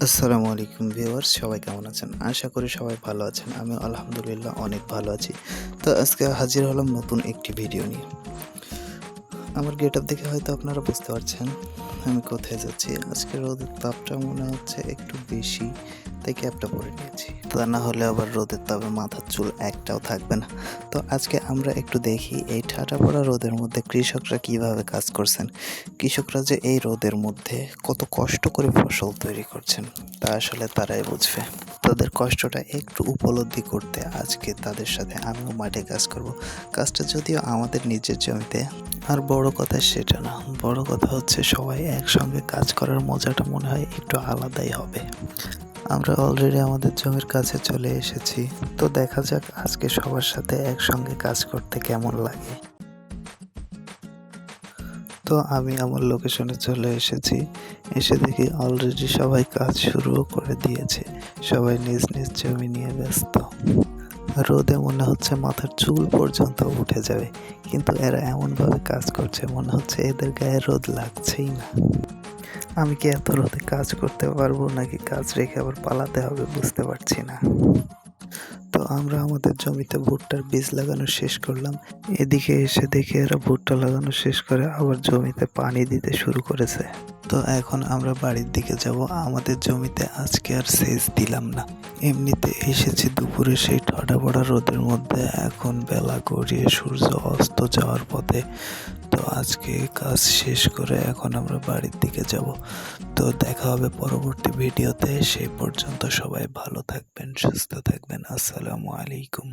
আসসালামু আলাইকুম ভিউয়ার্স, সবাই কেমন আছেন? আশা করি সবাই ভালো আছেন। আমিও আলহামদুলিল্লাহ অনেক ভালো আছি। তো আজকে হাজির হলাম নতুন একটি ভিডিও নিয়ে। আমার গেটআপ দেখে হয়তো আপনারা বুঝতে পারছেন আমি কোথায় যাচ্ছি। আজকে রোদের তাপটা মনে হচ্ছে একটু বেশি, তাই ক্যাপটা পরে নিয়েছি। তা না হলে আবার রোদের তাপে মাথার চুল একটাও থাকবে না। তো আজকে আমরা একটু দেখি এই ঠাডা পড়া রোদের মধ্যে কৃষকরা কিভাবে কাজ করছেন। কৃষকরা যে এই রোদের মধ্যে কত কষ্ট করে ফসল তৈরি করছেন তা আসলে তারাই বুঝবে। তাদের কষ্টটা একটু উপলব্ধি করতে আজকে তাদের সাথে আমিও মাঠে কাজ করব। কাজটা যদিও আমাদের নিজের জমিতে, আর বড় কথা সেটা না, বড় কথা হচ্ছে সবাই একসঙ্গে কাজ করার মজাটা মনে হয় একটু আলাদাই হবে। আমরা অলরেডি আমাদের জমির কাছে চলে এসেছি, তো দেখা যাক আজকে সবার সাথে একসঙ্গে কাজ করতে কেমন লাগে। তো আমি আমার লোকেশনে চলে এসেছি, এসে দেখি অলরেডি সবাই কাজ শুরুও করে দিয়েছে। সবাই নিজ নিজ জমি নিয়ে ব্যস্ত। রোদে মনে হচ্ছে মাথার চুল পর্যন্ত উঠে যাবে, কিন্তু এরা এমনভাবে কাজ করছে মনে হচ্ছে এদের গায়ে রোদ লাগছেই না। আমি কি এত রোদে কাজ করতে পারবো নাকি কাজ রেখে আবার পালাতে হবে বুঝতে পারছি না। তো আমরা আমাদের জমিতে ভুট্টার বীজ লাগানো শেষ করলাম। এদিকে এসে দেখি এরা ভুট্টা লাগানো শেষ করে আবার জমিতে পানি দিতে শুরু করেছে। তো এখন আমরা বাড়ির দিকে যাব। আমাদের জমিতে আজকে আর সেচ দিলাম না, এমনিতে এসেছি দুপুরে সেই ঠাডা পড়া রোদের মধ্যে। এখন বেলা গড়িয়ে সূর্য অস্ত যাওয়ার পথে। তো আজকে কাজ শেষ করে এখন আমরা বাড়ির দিকে যাব। তো দেখা হবে পরবর্তী ভিডিওতে। সেই পর্যন্ত সবাই ভালো থাকবেন, সুস্থ থাকবেন। আসসালামু আলাইকুম।